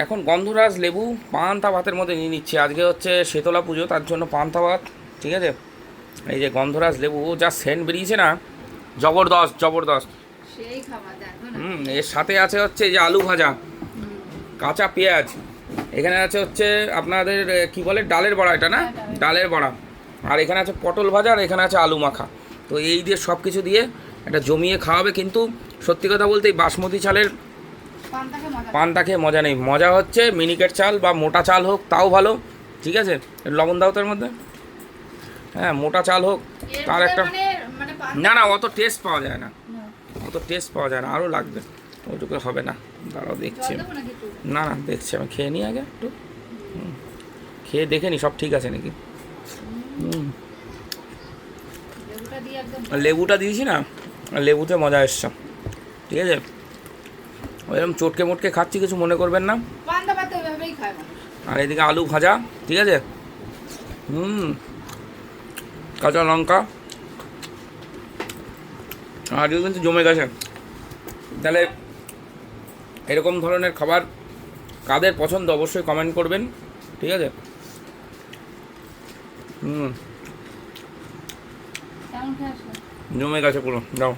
এখন গন্ধরাজ লেবু পান্তা ভাতের মধ্যে নিয়ে নিচ্ছে। আজকে হচ্ছে শীতলা পুজো, তার জন্য পান্তা ভাত। ঠিক আছে, এই যে গন্ধরাজ লেবু যা সেন্ট বেরিয়েছে না, জবরদস্ত জবরদস্ত। সেই খাবার দেখো না। এর সাথে আছে হচ্ছে এই যে আলু ভাজা, কাঁচা পেঁয়াজ, এখানে আছে হচ্ছে আপনাদের কি বলে ডালের বড়া, এটা না ডালের বড়া, আর এখানে আছে পটল ভাজা, আর এখানে আছে আলু মাখা। তো এই দিয়ে সব কিছু দিয়ে এটা জমিয়ে খাওয়াবে। কিন্তু সত্যি কথা বলতে এই বাসমতি চালের পান্তা খেয়ে মজা নেই। মজা হচ্ছে মিনিকেট চাল বা মোটা চাল হোক তাও ভালো। ঠিক আছে, লবণ দাও তার মধ্যে। হ্যাঁ, মোটা চাল হোক তার একটা না না অত টেস্ট পাওয়া যায় না, অত টেস্ট পাওয়া যায় না, আরও লাগবে। ওইটুকু হবে না, দাঁড়াও দেখছি। না না দেখছি, আমি খেয়ে নিই আগে একটু, খেয়ে দেখে নি সব ঠিক আছে নাকি। লেবুটা দিয়েছি না, লেবুতে মজা এসছে। ঠিক আছে, ওইরকম চটকে মোটকে খাচ্ছি, কিছু মনে করবেন না। আর এদিকে আলু ভাজা, ঠিক আছে, কাঁচা লঙ্কা, আজকে কিন্তু জমে গেছে। তাহলে এরকম ধরনের খাবার কাদের পছন্দ অবশ্যই কমেন্ট করবেন। ঠিক আছে, জমে গেছে পুরো। দাও।